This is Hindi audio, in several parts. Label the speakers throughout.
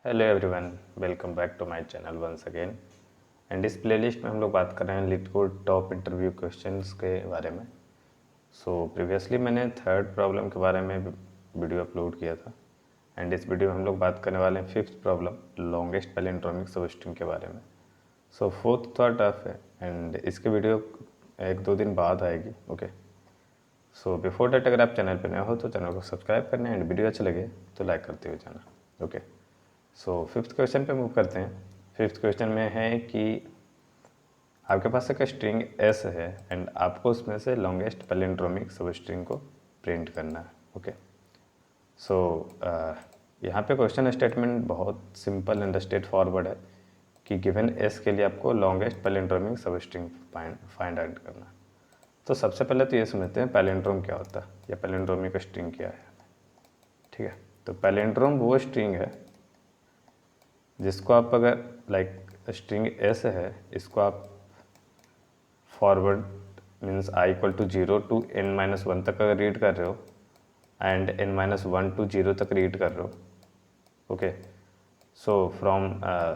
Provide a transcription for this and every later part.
Speaker 1: Hello everyone, welcome back to my channel once again. And इस प्लेलिस्ट में हम लोग बात कर रहे हैं लिटकोड टॉप इंटरव्यू क्वेश्चंस के बारे में। प्रीवियसली मैंने थर्ड प्रॉब्लम के बारे में वीडियो अपलोड किया था। एंड इस वीडियो में हम लोग बात करने वाले हैं fifth problem, longest palindromic substring के बारे में। फोर्थ थोड़ा टफ है एंड इसके वीडियो 1-2 दिन बाद आएगी। ओके, बिफोर डैट अगर आप चैनल पर नए हो तो चैनल को सब्सक्राइब करना एंड वीडियो अच्छा लगे तो लाइक करते हुए जाना। ओके, फिफ्थ क्वेश्चन पे मूव करते हैं। फिफ्थ क्वेश्चन में है कि आपके पास एक स्ट्रिंग एस है एंड आपको उसमें से लॉन्गेस्ट पैलिंड्रोमिक सब स्ट्रिंग को प्रिंट करना है। ओके, यहाँ पे क्वेश्चन स्टेटमेंट बहुत सिंपल एंड स्ट्रेट फॉरवर्ड है कि गिवन एस के लिए आपको लॉन्गेस्ट पैलिंड्रोमिक सब स्ट्रिंग फाइंड आउट करना है। तो सबसे पहले तो ये समझते हैं पैलिंड्रोम क्या होता है या पैलिंड्रोमिक स्ट्रिंग क्या है। ठीक है, तो पैलिंड्रोम वो स्ट्रिंग है जिसको आप अगर स्ट्रिंग एस है, इसको आप forward means I equal to 0 to n-1 तक अगर रीड कर रहे हो एंड n-1 टू 0 तक रीड कर रहे हो। ओके, फ्रॉम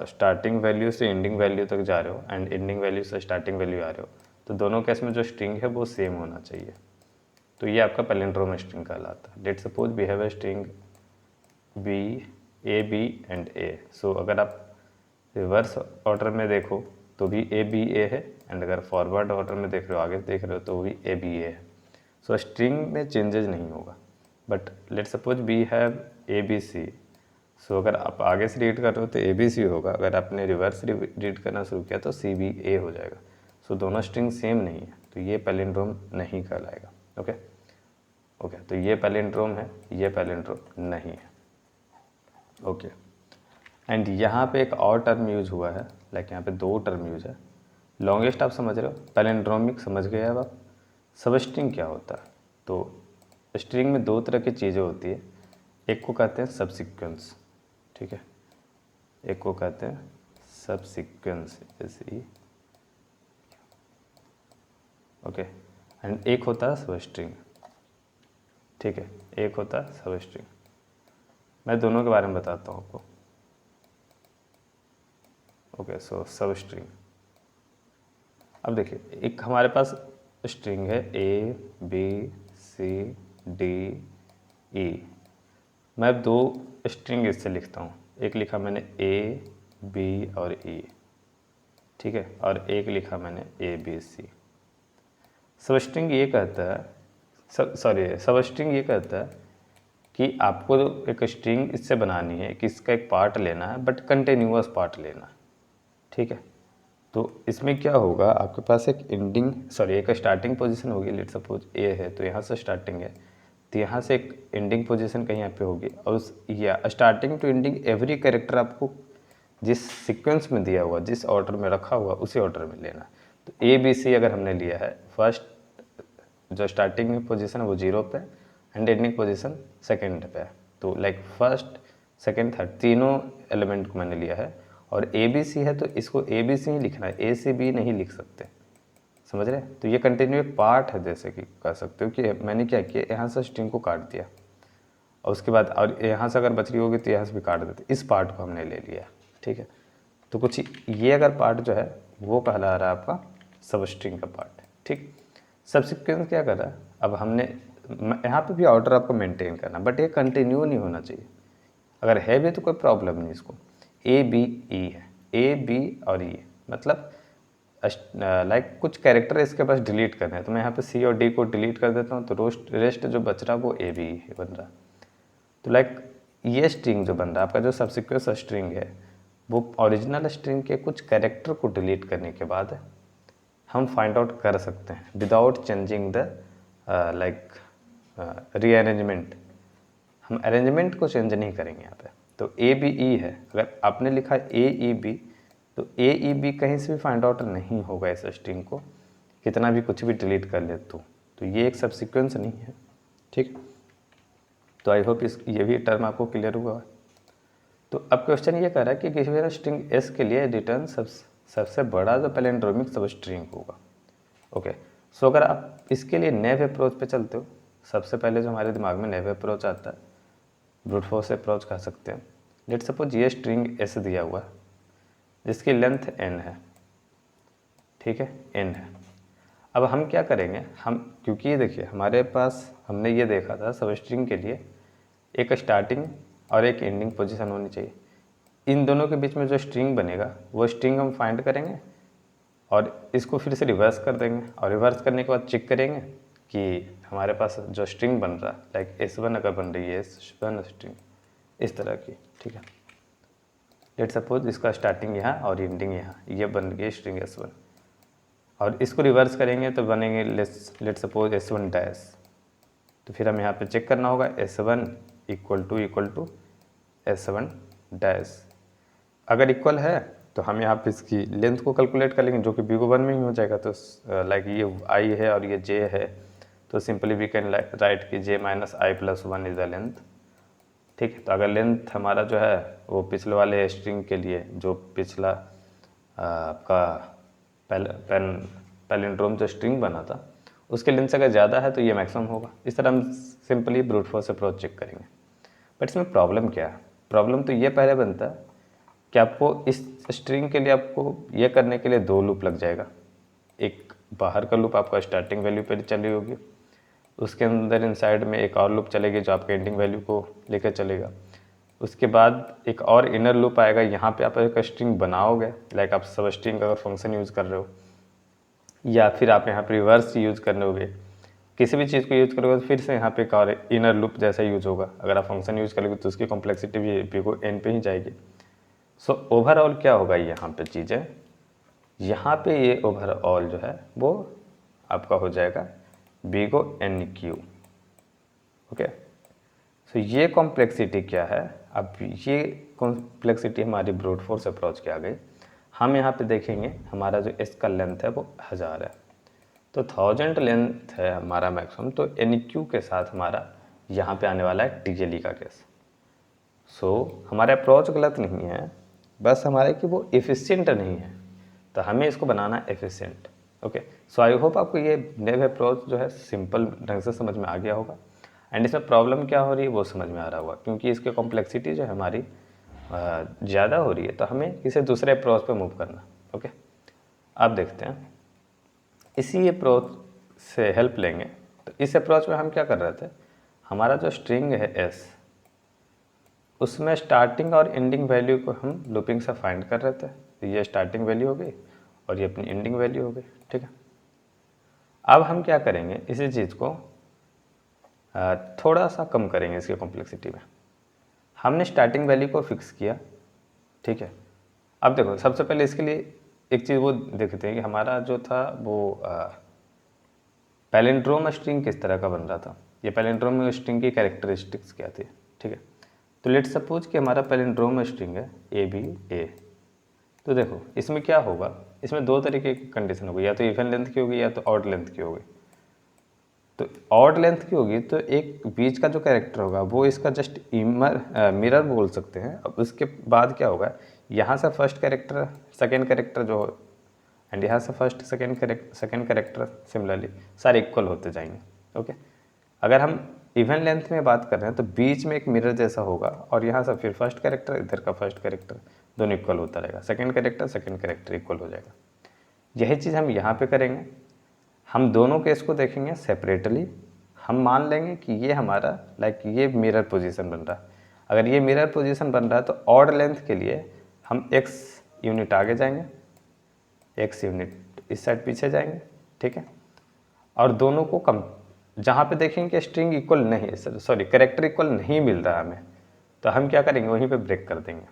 Speaker 1: स्टार्टिंग वैल्यू से एंडिंग वैल्यू तक जा रहे हो एंड एंडिंग वैल्यू से स्टार्टिंग वैल्यू आ रहे हो, तो दोनों केस में जो स्ट्रिंग है वो सेम होना चाहिए। तो ये आपका पैलिंड्रोम स्ट्रिंग कहलाता है। Let's suppose we have a string B A B and A. अगर आप रिवर्स ऑर्डर में देखो तो भी ए बी ए है एंड अगर फॉरवर्ड ऑर्डर में देख रहे हो, आगे देख रहे हो, तो भी ए बी ए है। स्ट्रिंग में चेंजेस नहीं होगा। But let's suppose we have A B C. अगर आप आगे से रीड कर रहे हो तो ए बी सी होगा, अगर आपने रिवर्स रीड करना शुरू किया तो सी बी ए हो जाएगा। दोनों स्ट्रिंग सेम नहीं है, तो ये पैलिंड्रोम नहीं कहलाएगा। ओके, तो ये पैलिंड्रोम है, ये पैलिंड्रोम नहीं है। ओके, एंड यहाँ पे एक और टर्म यूज हुआ है, यहाँ पे 2 टर्म यूज है। लॉन्गेस्ट आप समझ रहे हो, पैलिंड्रोमिक समझ गए अब आप। सब स्ट्रिंग क्या होता है? तो स्ट्रिंग में 2 तरह की चीज़ें होती है। एक को कहते हैं सब सीक्वेंस, ठीक है, एक को कहते हैं सब सीक्वेंस जैसे। ओके, एंड एक होता है सब स्ट्रिंग, ठीक है, एक होता है सब स्ट्रिंग। मैं दोनों के बारे में बताता हूँ आपको। ओके, सब स्ट्रिंग, अब देखिए एक हमारे पास स्ट्रिंग है ए बी सी डी ई। मैं 2 स्ट्रिंग इससे लिखता हूँ, एक लिखा मैंने ए बी और ई, ठीक है, और एक लिखा मैंने ए बी सी। सब स्ट्रिंग ये कहता है, सब स्ट्रिंग ये कहता है कि आपको एक स्ट्रिंग इससे बनानी है कि इसका एक पार्ट लेना है बट कंटिन्यूअस पार्ट लेना है, ठीक है। तो इसमें क्या होगा, आपके पास एक स्टार्टिंग पोजीशन होगी। लेट सपोज ए है तो यहाँ से स्टार्टिंग है, तो यहाँ से एक एंडिंग पोजीशन कहीं यहाँ पे होगी, और या starting to ending every character आपको जिस सीक्वेंस में दिया हुआ, जिस ऑर्डर में रखा हुआ, उसी ऑर्डर में लेना। तो ए बी सी अगर हमने लिया है, फर्स्ट जो स्टार्टिंग में पोजीशन है वो 0 पे एंड एंडिंग पोजीशन सेकेंड पे है। तो फर्स्ट सेकेंड थर्ड तीनों एलिमेंट को मैंने लिया है, और ए बी सी है तो इसको ए बी सी ही लिखना है, ए सी बी नहीं लिख सकते, समझ रहे? तो ये कंटिन्यू एक पार्ट है, जैसे कि कह सकते हो कि मैंने क्या किया, यहाँ से स्ट्रिंग को काट दिया और उसके बाद और यहाँ से अगर बच रही होगी तो यहाँ से भी काट देते, इस पार्ट को हमने ले लिया, ठीक है। तो कुछ ये अगर पार्ट जो है वो कहला रहा है आपका सब स्ट्रिंग का पार्ट, ठीक। सब सीक्वेंस क्या कर रहा है, अब हमने यहाँ पे भी ऑर्डर आपको मेंटेन करना, बट ये कंटिन्यू नहीं होना चाहिए। अगर है भी तो कोई प्रॉब्लम नहीं, इसको ए बी ई है, ए बी और ई, मतलब कुछ कैरेक्टर इसके पास डिलीट करने हैं, तो मैं यहाँ पे सी और डी को डिलीट कर देता हूँ, तो रेस्ट जो बच रहा है वो ए बी बन रहा। तो ये स्ट्रिंग जो बन रहा है आपका, जो सबसिक्वेंस स्ट्रिंग है, वो ओरिजिनल स्ट्रिंग के कुछ कैरेक्टर को डिलीट करने के बाद हम फाइंड आउट कर सकते हैं विदाउट चेंजिंग द रीअरेंजमेंट। हम अरेंजमेंट को चेंज नहीं करेंगे यहाँ पे। तो ए बी ई है, अगर आपने लिखा ए ई बी, तो ए ई बी कहीं से भी फाइंड आउट नहीं होगा इस स्ट्रिंग को, कितना भी कुछ भी डिलीट कर ले तो ये एक सब सीक्वेंस नहीं है, ठीक। तो आई होप ये भी टर्म आपको क्लियर हुआ। तो अब क्वेश्चन ये कह रहा है कि गिवन स्ट्रिंग एस के लिए रिटर्न सबसे बड़ा जो पैलिंड्रोमिक सब स्ट्रिंग होगा। ओके, अगर आप इसके लिए नैव अप्रोच पे चलते हो, सबसे पहले जो हमारे दिमाग में नैव अप्रोच आता है, ब्रूट फोर्स अप्रोच कह सकते हैं। लेट सपोज ये स्ट्रिंग एस दिया हुआ है जिसकी लेंथ n है, ठीक है, n है। अब हम क्या करेंगे, हम क्योंकि ये देखिए हमारे पास हमने ये देखा था सब स्ट्रिंग के लिए एक स्टार्टिंग और एक एंडिंग पोजीशन होनी चाहिए। इन दोनों के बीच में जो स्ट्रिंग बनेगा वो स्ट्रिंग हम फाइंड करेंगे और इसको फिर से रिवर्स कर देंगे और रिवर्स करने के बाद चेक करेंगे कि हमारे पास जो स्ट्रिंग बन रहा है लाइक S1 अगर बन रही है S1 स्ट्रिंग इस तरह की, ठीक है, लेट सपोज इसका स्टार्टिंग यहाँ और एंडिंग यहाँ, ये बन गई स्ट्रिंग S1 और इसको रिवर्स करेंगे तो बनेंगे लेट सपोज S1 डैश। तो फिर हम यहाँ पे चेक करना होगा S1 equal to S1 dash. अगर इक्वल है तो हम यहाँ पे इसकी लेंथ को कैलकुलेट कर लेंगे जो कि big O1 में ही हो जाएगा। तो लाइक ये I है और ये J है तो सिंपली वी कैन राइट कि J minus I plus 1 is the length, ठीक है। तो अगर लेंथ हमारा जो है वो पिछले वाले स्ट्रिंग के लिए जो पिछला आपका पैलिंड्रोम जो स्ट्रिंग बना था उसके लेंथ से अगर ज़्यादा है तो ये मैक्सिमम होगा। इस तरह हम simply brute force approach check करेंगे। बट इसमें प्रॉब्लम क्या है, प्रॉब्लम तो ये पहले बनता है कि आपको इस स्ट्रिंग के लिए आपको ये करने के लिए 2 लूप लग जाएगा। एक बाहर का लूप आपका स्टार्टिंग वैल्यू पर चली होगी, उसके अंदर इनसाइड में एक और लूप चलेगी जो आपके एंडिंग वैल्यू को लेकर चलेगा। उसके बाद एक और इनर लूप आएगा, यहाँ पे आप एक स्ट्रिंग बनाओगे लाइक आप सब स्ट्रिंग अगर फंक्शन यूज़ कर रहे हो या फिर आप यहाँ पे रिवर्स यूज़ करने होगे, किसी भी चीज़ को यूज़ करोगे तो फिर से यहाँ पे एक और इनर लूप जैसा यूज़ होगा। अगर आप फंक्शन यूज़ करोगे तो उसकी कॉम्प्लेक्सिटी भी बिगो एन पे ही जाएगी। सो ओवरऑल क्या होगा यहाँ पे चीज़ें, यहाँ पे ये ओवरऑल जो है वो आपका हो जाएगा बिगो एन क्यू, ओके। सो ये कॉम्प्लेक्सिटी क्या है, अब ये कॉम्प्लेक्सिटी हमारी ब्रूट फोर्स अप्रोच की आ गई। हम यहाँ पे देखेंगे हमारा जो एस का लेंथ है वो 1000 है, तो 1000 लेंथ है हमारा मैक्सिमम। तो एन क्यू के साथ हमारा यहाँ पे आने वाला है टीएलई का केस। सो हमारा अप्रोच गलत नहीं है, बस हमारा कि वो एफिशिएंट नहीं है, तो हमें इसको बनाना efficient, okay. So I hope आपको ये नेव अप्रोच जो है सिंपल ढंग से समझ में आ गया होगा एंड इसमें प्रॉब्लम क्या हो रही है वो समझ में आ रहा होगा, क्योंकि इसकी कॉम्प्लेक्सिटी जो है हमारी ज़्यादा हो रही है तो हमें किसी दूसरे अप्रोच पे मूव करना, ओके। आप देखते हैं इसी अप्रोच से हेल्प लेंगे। तो इस अप्रोच में हम क्या कर रहे थे, हमारा जो स्ट्रिंग है एस उसमें स्टार्टिंग और एंडिंग वैल्यू को हम लूपिंग से फाइंड कर रहे थे। तो ये स्टार्टिंग वैल्यू हो गई और ये अपनी एंडिंग वैल्यू हो गई, ठीक है। अब हम क्या करेंगे, इसी चीज़ को थोड़ा सा कम करेंगे इसकी कॉम्प्लेक्सिटी में। हमने स्टार्टिंग वैल्यू को फिक्स किया, ठीक है। अब देखो सबसे पहले इसके लिए एक चीज़ वो देखते हैं कि हमारा जो था वो पैलिंड्रोम स्ट्रिंग किस तरह का बन रहा था। ये पैलिंड्रोम स्ट्रिंग की कैरेक्टरिस्टिक्स क्या थी, ठीक है। तो लेट सपोज कि हमारा पैलिंड्रोम स्ट्रिंग है ए बी ए। तो देखो इसमें क्या होगा, इसमें 2 तरीके की कंडीशन होगी, या तो इवन लेंथ की होगी या तो ऑड लेंथ की होगी। तो ऑड लेंथ की होगी तो एक बीच का जो कैरेक्टर होगा वो इसका जस्ट मिरर बोल सकते हैं। अब उसके बाद क्या होगा, यहाँ से फर्स्ट कैरेक्टर सेकेंड कैरेक्टर जो एंड यहाँ से फर्स्ट सेकेंड कैरेक्टर सिमिलरली सारे इक्वल होते जाएंगे, ओके। अगर हम इवन लेंथ में बात कर रहे हैं तो बीच में एक मिरर जैसा होगा और यहाँ से फिर फर्स्ट कैरेक्टर इधर का फर्स्ट कैरेक्टर दोनों इक्वल होता रहेगा, सेकेंड कैरेक्टर इक्वल हो जाएगा। यही चीज़ हम यहाँ पे करेंगे। हम दोनों केस को देखेंगे सेपरेटली। हम मान लेंगे कि ये हमारा लाइक ये मिरर पोजीशन बन रहा है। अगर ये मिरर पोजीशन बन रहा है तो ऑड लेंथ के लिए हम x यूनिट आगे जाएंगे, x यूनिट इस साइड पीछे जाएंगे, ठीक है। और दोनों को कम जहाँ पे देखेंगे कि स्ट्रिंग इक्वल नहीं है, सॉरी कैरेक्टर इक्वल नहीं मिल रहा हमें, तो हम क्या करेंगे वहीं पे ब्रेक कर देंगे,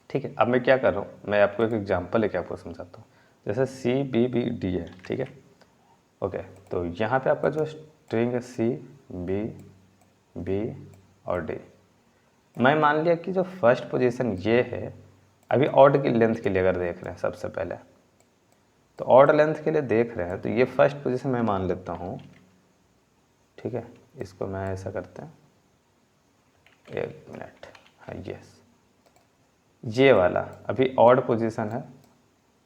Speaker 1: ठीक है। अब मैं क्या कर रहा हूँ, मैं आपको एक एग्जांपल लेके आपको समझाता हूँ। जैसे सी बी बी डी है, ठीक है, ओके। तो यहाँ पे आपका जो स्ट्रिंग है सी बी बी और डी, मैं मान लिया कि जो फर्स्ट पोजीशन ये है, अभी ऑड की लेंथ के लिए अगर देख रहे हैं सबसे पहले, तो ऑड लेंथ के लिए देख रहे हैं तो ये फर्स्ट पोजीशन मैं मान लेता हूँ, ठीक है। इसको मैं ऐसा करते हैं, 1 मिनट, हाँ यस, ये वाला अभी ऑड पोजीशन है,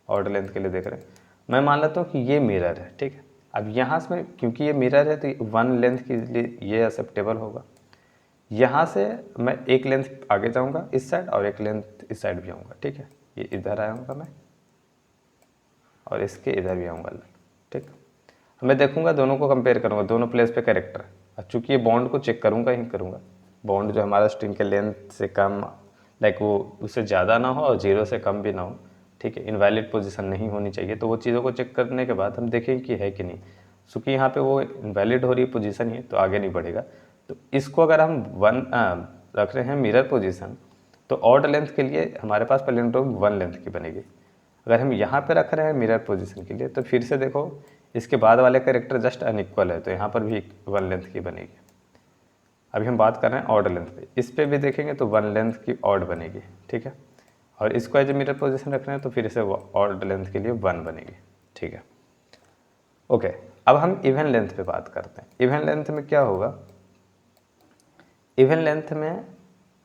Speaker 1: ऑड लेंथ के लिए देख रहे हैं। मैं मान लेता हूँ कि ये मिरर है, ठीक है। अब यहाँ से क्योंकि ये मिरर है तो 1 लेंथ के लिए ये एक्सेप्टेबल होगा। यहाँ से मैं एक लेंथ आगे जाऊँगा इस साइड और एक लेंथ इस साइड भी आऊँगा, ठीक है। ये इधर आऊँगा मैं और इसके इधर भी आऊँगा, ठीक। मैं देखूँगा, दोनों को कंपेयर करूँगा, दोनों प्लेस पे कैरेक्टर। अब चूँकि ये बॉन्ड को चेक करूँगा ही करूँगा, बॉन्ड जो हमारा स्ट्रिंग के लेंथ से कम, लाइक वो उससे ज़्यादा ना हो और 0 से कम भी ना हो, ठीक है। इनवैलिड पोजीशन नहीं होनी चाहिए। तो वो चीज़ों को चेक करने के बाद हम देखेंगे कि है कि नहीं। चूँकि यहाँ पे वो इनवैलिड हो रही है पोजीशन ही, तो आगे नहीं बढ़ेगा। तो इसको अगर हम रख रहे हैं मिरर पोजीशन, तो ऑड लेंथ के लिए हमारे पास पैलिंड्रोम 1 लेंथ की बनेगी। अगर हम यहाँ पे रख रहे हैं मिरर पोजीशन के लिए, तो फिर से देखो इसके बाद वाले कैरेक्टर जस्ट अनइक्वल है, तो यहाँ पर भी 1 लेंथ की बनेगी। अभी हम बात कर रहे हैं ऑड लेंथ पे, इस पे भी देखेंगे तो 1 लेंथ की ऑड बनेगी, ठीक है। और इसको एज ए मिरर पोजीशन रख रहे हैं तो फिर से ऑड लेंथ के लिए 1 बनेगी, ठीक है। ओके, अब हम इवन लेंथ पे बात करते हैं। इवन लेंथ में क्या होगा, इवन लेंथ में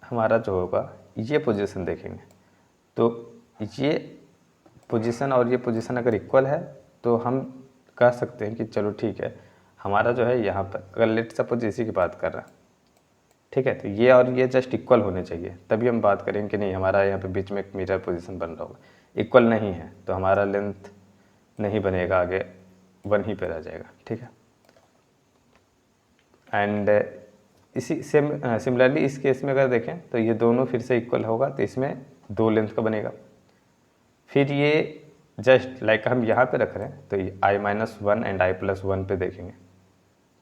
Speaker 1: हमारा जो होगा ये पोजीशन देखेंगे, तो ये पोजीशन और ये पोजीशन अगर इक्वल है तो हम कह सकते हैं कि चलो ठीक है, हमारा जो है यहाँ पर, अगर लेट सपोज इसी की बात कर रहा है, ठीक है, तो ये और ये जस्ट इक्वल होने चाहिए, तभी हम बात करेंगे कि नहीं हमारा यहाँ पे बीच में एक मिरर पोजीशन बन रहा होगा। इक्वल नहीं है तो हमारा लेंथ नहीं बनेगा, आगे 1 ही पे रह जाएगा, ठीक है। एंड इसी सिमिलरली इस केस में अगर देखें तो ये दोनों फिर से इक्वल होगा, तो इसमें 2 लेंथ का बनेगा। फिर ये जस्ट लाइक हम यहाँ पे रख रहे हैं, तो ये i-1 एंड i+1 पे देखेंगे।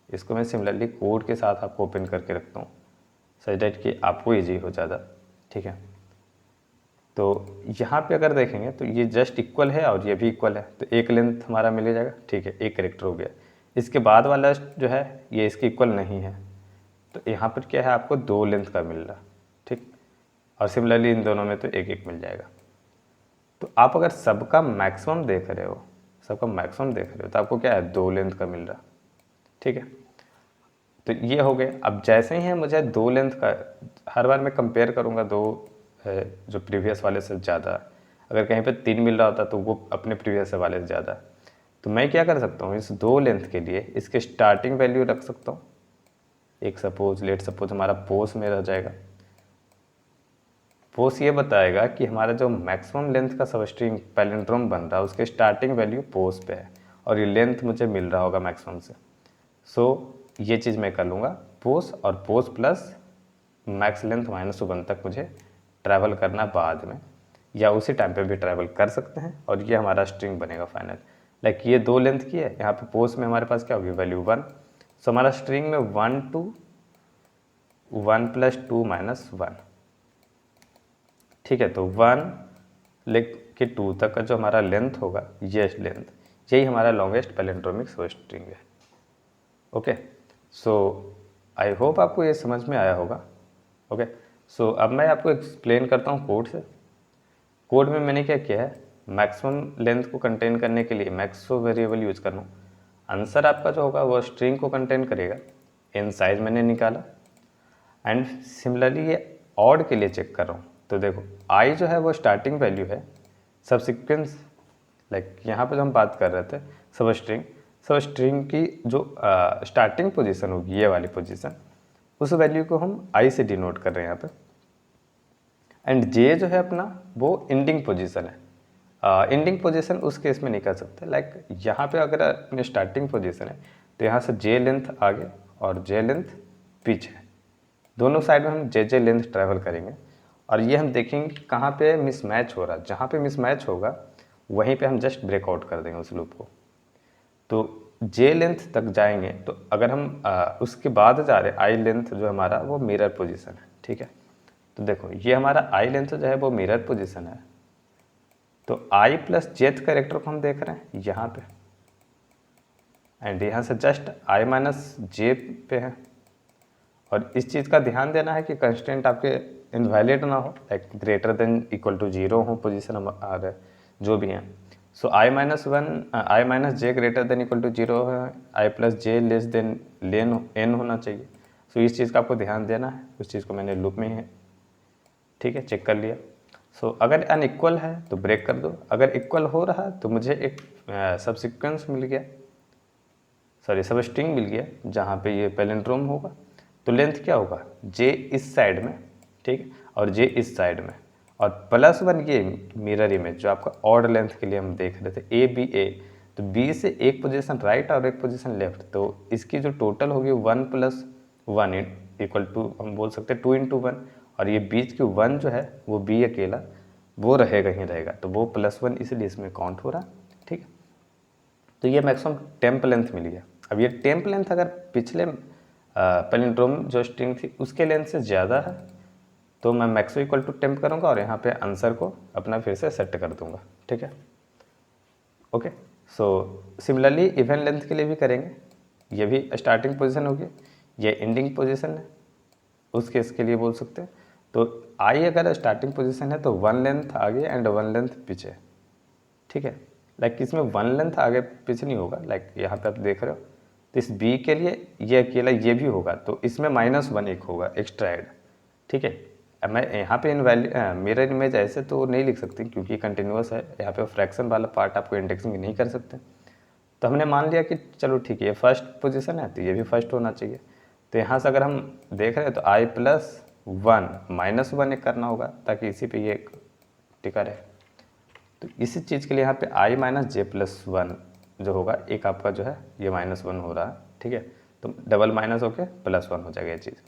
Speaker 1: इसको मैं सिमिलरली कोड के साथ आपको ओपन करके रखता हूँ सच दैट कि आपको ईजी हो ज़्यादा, ठीक है। तो यहाँ पे अगर देखेंगे तो ये जस्ट इक्वल है और ये भी इक्वल है, तो एक लेंथ हमारा मिल जाएगा, ठीक है, एक कैरेक्टर हो गया। इसके बाद वाला जो है ये इसके इक्वल नहीं है, तो यहाँ पर क्या है, आपको 2 लेंथ का मिल रहा, ठीक। और सिमिलरली इन दोनों में तो एक एक मिल जाएगा। तो आप अगर सबका मैक्सिमम देख रहे हो, सबका मैक्सिमम देख रहे हो, तो आपको क्या है, 2 लेंथ का मिल रहा, ठीक है। तो ये हो गए। अब जैसे ही है मुझे 2 लेंथ का, हर बार मैं कंपेयर करूँगा 2 जो प्रीवियस वाले से ज़्यादा, अगर कहीं पे 3 मिल रहा होता तो वो अपने प्रीवियस वाले से ज़्यादा, तो मैं क्या कर सकता हूँ, इस 2 लेंथ के लिए इसके स्टार्टिंग वैल्यू रख सकता हूँ। एक लेट सपोज हमारा पोस में रह जाएगा। पोस ये बताएगा कि हमारा जो मैक्सिमम लेंथ का सबस्ट्रिंग पैलिंड्रोम बन रहा है उसके स्टार्टिंग वैल्यू पोस पे है और ये लेंथ मुझे मिल रहा होगा मैक्सिमम से। सो ये चीज़ मैं कर लूँगा, पोस और पोस प्लस मैक्स लेंथ -1 तक मुझे ट्रैवल करना बाद में, या उसी टाइम पे भी ट्रैवल कर सकते हैं, और ये हमारा स्ट्रिंग बनेगा फाइनल। लाइक ये 2 लेंथ की है, यहाँ पे पोस में हमारे पास क्या होगी, वैल्यू 1। सो हमारा स्ट्रिंग में 1 to 1 + 2 - 1, ठीक है। तो 1 लेके 2 तक का जो हमारा लेंथ होगा, ये लेंथ, यही हमारा लॉन्गेस्ट पैलिंड्रोमिक सबस्ट्रिंग है। ओके, सो आई होप आपको ये समझ में आया होगा। ओके, सो अब मैं आपको एक्सप्लेन करता हूँ कोड से। कोड में मैंने क्या किया है, मैक्सिमम लेंथ को कंटेन करने के लिए मैक्सो वेरिएबल यूज कर रहा हूँ। आंसर आपका जो होगा वो स्ट्रिंग को कंटेन करेगा, इन साइज मैंने निकाला। एंड सिमिलरली ये ऑड के लिए चेक कर रहा हूँ, तो देखो आई जो है वो स्टार्टिंग वैल्यू है, सबसिक्वेंस लाइक यहाँ पे जो हम बात कर रहे थे सब स्ट्रिंग की जो स्टार्टिंग पोजीशन होगी, ये वाली पोजीशन, उस वैल्यू को हम आई से डिनोट कर रहे हैं यहाँ पे। एंड जे जो है अपना वो एंडिंग पोजीशन है। एंडिंग पोजीशन उस केस में नहीं कर सकते, लाइक यहाँ पे अगर अपनी स्टार्टिंग पोजीशन है तो यहाँ से जे लेंथ आगे और जे लेंथ पीछे, दोनों साइड में हम जे लेंथ ट्रैवल करेंगे, और ये हम देखेंगे कहाँ पे मिसमैच हो रहा है। जहाँ पे मिसमैच होगा वहीं पे हम जस्ट ब्रेकआउट कर देंगे उस लूप को। तो जे लेंथ तक जाएंगे, तो अगर हम उसके बाद जा रहे हैं, आई लेंथ जो हमारा वो मिरर पोजीशन है, ठीक है। तो देखो ये हमारा आई लेंथ जो है वो मिरर पोजीशन है, तो आई प्लस जेथ कैरेक्टर को हम देख रहे हैं यहाँ पे, एंड यहाँ से जस्ट आई माइनस जे पे है। और इस चीज़ का ध्यान देना है कि कंस्टेंट आपके इनवैलिड ना हो, like greater than equal to 0 हो पोजीशन और जो भी हैं। So I minus J greater than equal to 0 है, I plus J less than N होना चाहिए। सो इस चीज़ का आपको ध्यान देना है, उस चीज़ को मैंने लूप में ही, ठीक है, चेक कर लिया। सो अगर अनइक्वल है तो ब्रेक कर दो, अगर इक्वल हो रहा है तो मुझे एक सब स्ट्रिंग मिल गया जहाँ पे ये पैलिंड्रोम होगा। तो लेंथ क्या होगा, जे इस साइड में, ठीक है, और जे इस साइड में, और +1 ये मिरर इमेज जो आपका ऑड लेंथ के लिए हम देख रहे थे, ए बी ए, तो बी से एक पोजीशन राइट और एक पोजीशन लेफ्ट, तो इसकी जो टोटल होगी 1 + 1 इक्वल टू हम बोल सकते हैं 2 × 1, और ये बीच की 1 जो है वो बी अकेला वो रहेगा ही रहेगा, तो वो +1 इसलिए इसमें काउंट हो रहा, ठीक है। तो ये मैक्सिमम टेम्प लेंथ मिल गया। अब ये टेम्प लेंथ अगर पिछले पैलिंड्रोम जो स्ट्रिंग थी उसके लेंथ से ज़्यादा है तो मैं मैक्सो इक्वल टू टेम्प करूँगा और यहाँ पे आंसर को अपना फिर से सेट कर दूँगा, ठीक है। Okay, so similarly even length के लिए भी करेंगे, ये भी स्टार्टिंग पोजीशन होगी, ये एंडिंग पोजीशन है, उस केस के लिए बोल सकते हैं। तो आई अगर स्टार्टिंग पोजीशन है तो 1 लेंथ आगे एंड 1 लेंथ पीछे, ठीक है। लाइक इसमें 1 लेंथ आगे पीछे नहीं होगा, लाइक यहाँ पे आप देख रहे हो, तो इस बी के लिए ये अकेला ये भी होगा, तो इसमें -1 एक होगा एक्स्ट्रा ऐड, ठीक है। अब मैं यहाँ पे इन वैल्यू मिरर इमेज ऐसे तो नहीं लिख सकती क्योंकि कंटिन्यूअस है, यहाँ पे फ्रैक्शन वाला पार्ट आपको इंडेक्सिंग नहीं कर सकते, तो हमने मान लिया कि चलो ठीक है ये फर्स्ट पोजीशन है तो ये भी फर्स्ट होना चाहिए। तो यहाँ से अगर हम देख रहे हैं तो i+1 -1 एक करना होगा ताकि इसी पे ये टिका रहे। तो इसी चीज़ के लिए यहाँ पे i - j+1 जो होगा, एक आपका जो है ये -1 हो रहा है, ठीक है, तो डबल माइनस होके +1 हो जाएगा ये चीज़।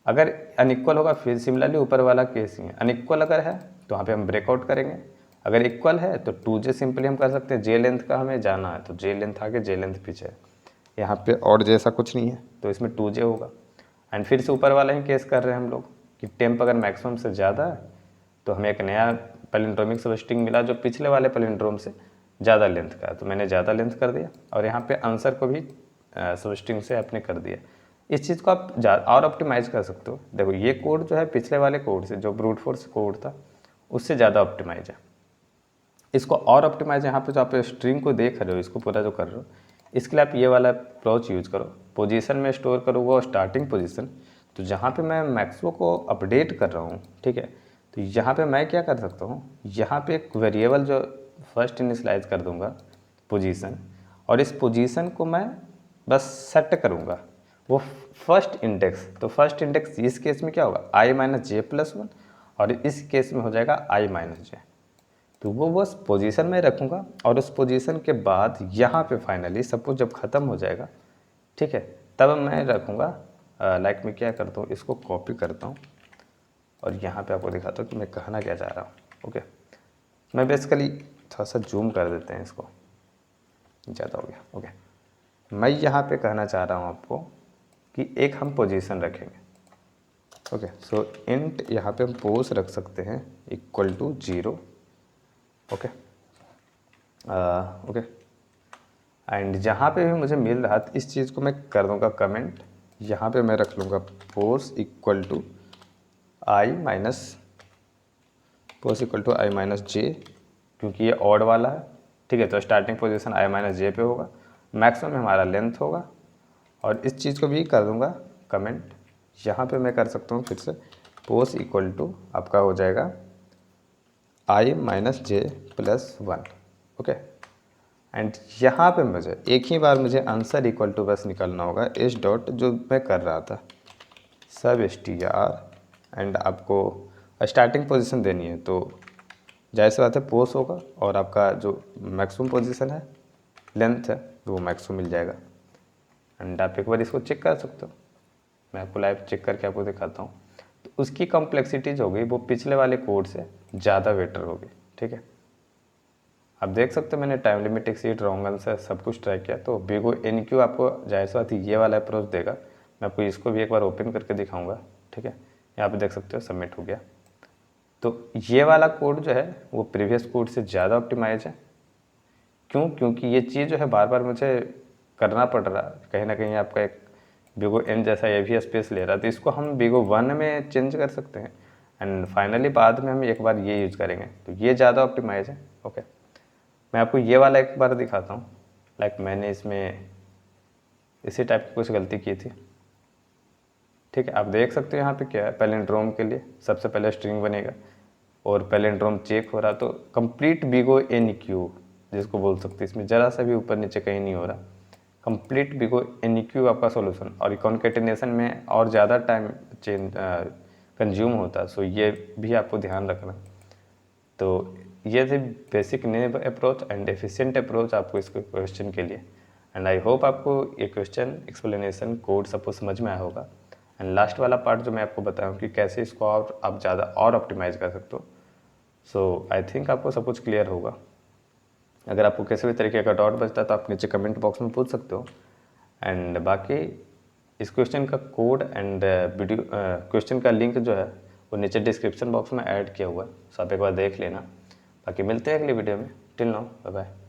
Speaker 1: अगर अनइक्वल होगा फिर सिमिलरली ऊपर वाला केस ही है, अनइक्वल अगर है तो वहाँ पे हम ब्रेकआउट करेंगे, अगर इक्वल है तो 2j सिंपली हम कर सकते हैं, जे लेंथ का हमें जाना है तो जे लेंथ आगे जे लेंथ पीछे, यहाँ पे और जैसा कुछ नहीं है तो इसमें 2j होगा। एंड फिर से ऊपर वाला ही केस कर रहे हैं हम लोग कि टेम्प अगर मैक्सिमम से ज़्यादा है तो हमें एक नया पैलिंड्रोमिक सबस्ट्रिंग मिला जो पिछले वाले पैलिंड्रोम से ज़्यादा लेंथ का है, तो मैंने ज़्यादा लेंथ कर दिया और यहाँ पे आंसर को भी सबस्ट्रिंग से आपने कर दिया। इस चीज़ को आप और ऑप्टिमाइज कर सकते हो। देखो ये कोड जो है पिछले वाले कोड से जो ब्रूट फोर्स कोड था उससे ज़्यादा ऑप्टिमाइज है। इसको और ऑप्टिमाइज यहाँ पे जो आप स्ट्रिंग को देख रहे हो, इसको पूरा जो कर रहे हो, इसके लिए आप ये वाला अप्रोच यूज़ करो। पोजीशन में स्टोर करूँगा स्टार्टिंग पोजीशन, तो जहाँ पे मैं मैक्सो को अपडेट कर रहा हूँ, ठीक है, तो यहाँ पे मैं क्या कर सकता हूँ, यहाँ पे एक वेरिएबल जो फर्स्ट इनिशियलाइज कर दूँगा पोजीशन, और इस पोजीशन को मैं बस सेट करूँगा वो फर्स्ट इंडेक्स। तो फर्स्ट इंडेक्स इस केस में क्या होगा i - j+1 और इस केस में हो जाएगा i - j। तो वो बस पोजीशन में रखूँगा और उस पोजीशन के बाद यहाँ पे फाइनली सपोज जब ख़त्म हो जाएगा, ठीक है, तब मैं रखूँगा लाइक मैं क्या करता हूँ, इसको कॉपी करता हूँ और यहाँ पे आपको दिखाता हूँ कि मैं कहना क्या चाह रहा हूँ। ओके, मैं बेसिकली थोड़ा सा जूम कर देते हैं, इसको ज़्यादा हो गया। ओके, मैं यहाँ पे कहना चाह रहा हूँ आपको कि एक हम पोजीशन रखेंगे। ओके, सो इंट यहाँ पे हम पोज रख सकते हैं = 0। ओके, ओके, एंड जहाँ पे भी मुझे मिल रहा था इस चीज़ को मैं कर दूँगा कमेंट, यहाँ पे मैं रख लूँगा पोज = i - j, क्योंकि ये ऑड वाला है, ठीक है, तो स्टार्टिंग पोजीशन i - j पे होगा, मैक्सिमम हमारा लेंथ होगा, और इस चीज़ को भी कर दूँगा कमेंट, यहाँ पे मैं कर सकता हूँ फिर से पोज = आपका हो जाएगा i - j+1। ओके, एंड यहाँ पे मुझे एक ही बार मुझे आंसर इक्वल टू बस निकलना होगा एस डॉट जो मैं कर रहा था सब str, एंड आपको स्टार्टिंग पोजीशन देनी है, तो जाहिर सी बात है पोस्ट होगा और आपका जो मैक्सिमम पोजीशन है लेंथ है तो वो मैक्सिमम मिल जाएगा। एंड आप एक बार इसको चेक कर सकते हो, मैं आपको लाइव चेक करके आपको दिखाता हूँ। तो उसकी कॉम्प्लेक्सिटी जो होगी वो पिछले वाले कोड से ज़्यादा बेटर होगी, ठीक है। आप देख सकते हो मैंने time limit exceed wrong answer सब कुछ ट्राई किया, तो बिगो NQ आपको जाहिर सी बात ये वाला अप्रोच देगा। मैं आपको इसको भी एक बार ओपन करके दिखाऊंगा, ठीक है, यहाँ पे देख सकते हो सबमिट हो गया। तो ये वाला कोड जो है वो प्रीवियस कोड से ज़्यादा ऑप्टिमाइज है। क्यों? क्योंकि ये चीज़ जो है बार बार मुझे करना पड़ रहा है, कहीं ना कहीं आपका एक बिगो N जैसा ये भी स्पेस ले रहा है, तो इसको हम बिगो 1 में चेंज कर सकते हैं एंड फाइनली बाद में हम एक बार ये यूज़ करेंगे, तो ये ज़्यादा ऑप्टिमाइज है। ओके, मैं आपको ये वाला एक बार दिखाता हूँ। लाइक मैंने इसमें इसी टाइप की कुछ गलती की थी, ठीक है, आप देख सकते हो यहाँ पे क्या है, पैलिंड्रोम के लिए सबसे पहले स्ट्रिंग बनेगा और पैलिंड्रोम चेक हो रहा, तो कंप्लीट बिगो NQ जिसको बोल सकते हैं, इसमें ज़रा सा भी ऊपर नीचे कहीं नहीं हो रहा, कंप्लीट बिको एनक्यू आपका सॉल्यूशन, और कॉन्केटिनेशन में और ज़्यादा टाइम कंज्यूम होता है, सो ये भी आपको ध्यान रखना। तो ये थे बेसिक नेब अप्रोच एंड एफिशिएंट अप्रोच आपको इस क्वेश्चन के लिए। एंड आई होप आपको ये क्वेश्चन एक्सप्लेनेशन कोड सबको समझ में आया होगा। एंड लास्ट वाला पार्ट जो मैं आपको बताऊँ कि कैसे इसको और आप ज़्यादा और ऑप्टिमाइज़ कर सकते हो, सो आई थिंक आपको सब कुछ क्लियर होगा। अगर आपको किसी भी तरीके का डाउट बचता है तो आप नीचे कमेंट बॉक्स में पूछ सकते हो। एंड बाकी इस क्वेश्चन का कोड एंड वीडियो क्वेश्चन का लिंक जो है वो नीचे डिस्क्रिप्शन बॉक्स में ऐड किया हुआ है, सो आप एक बार देख लेना। बाकी मिलते हैं अगली वीडियो में। Till now, bye bye.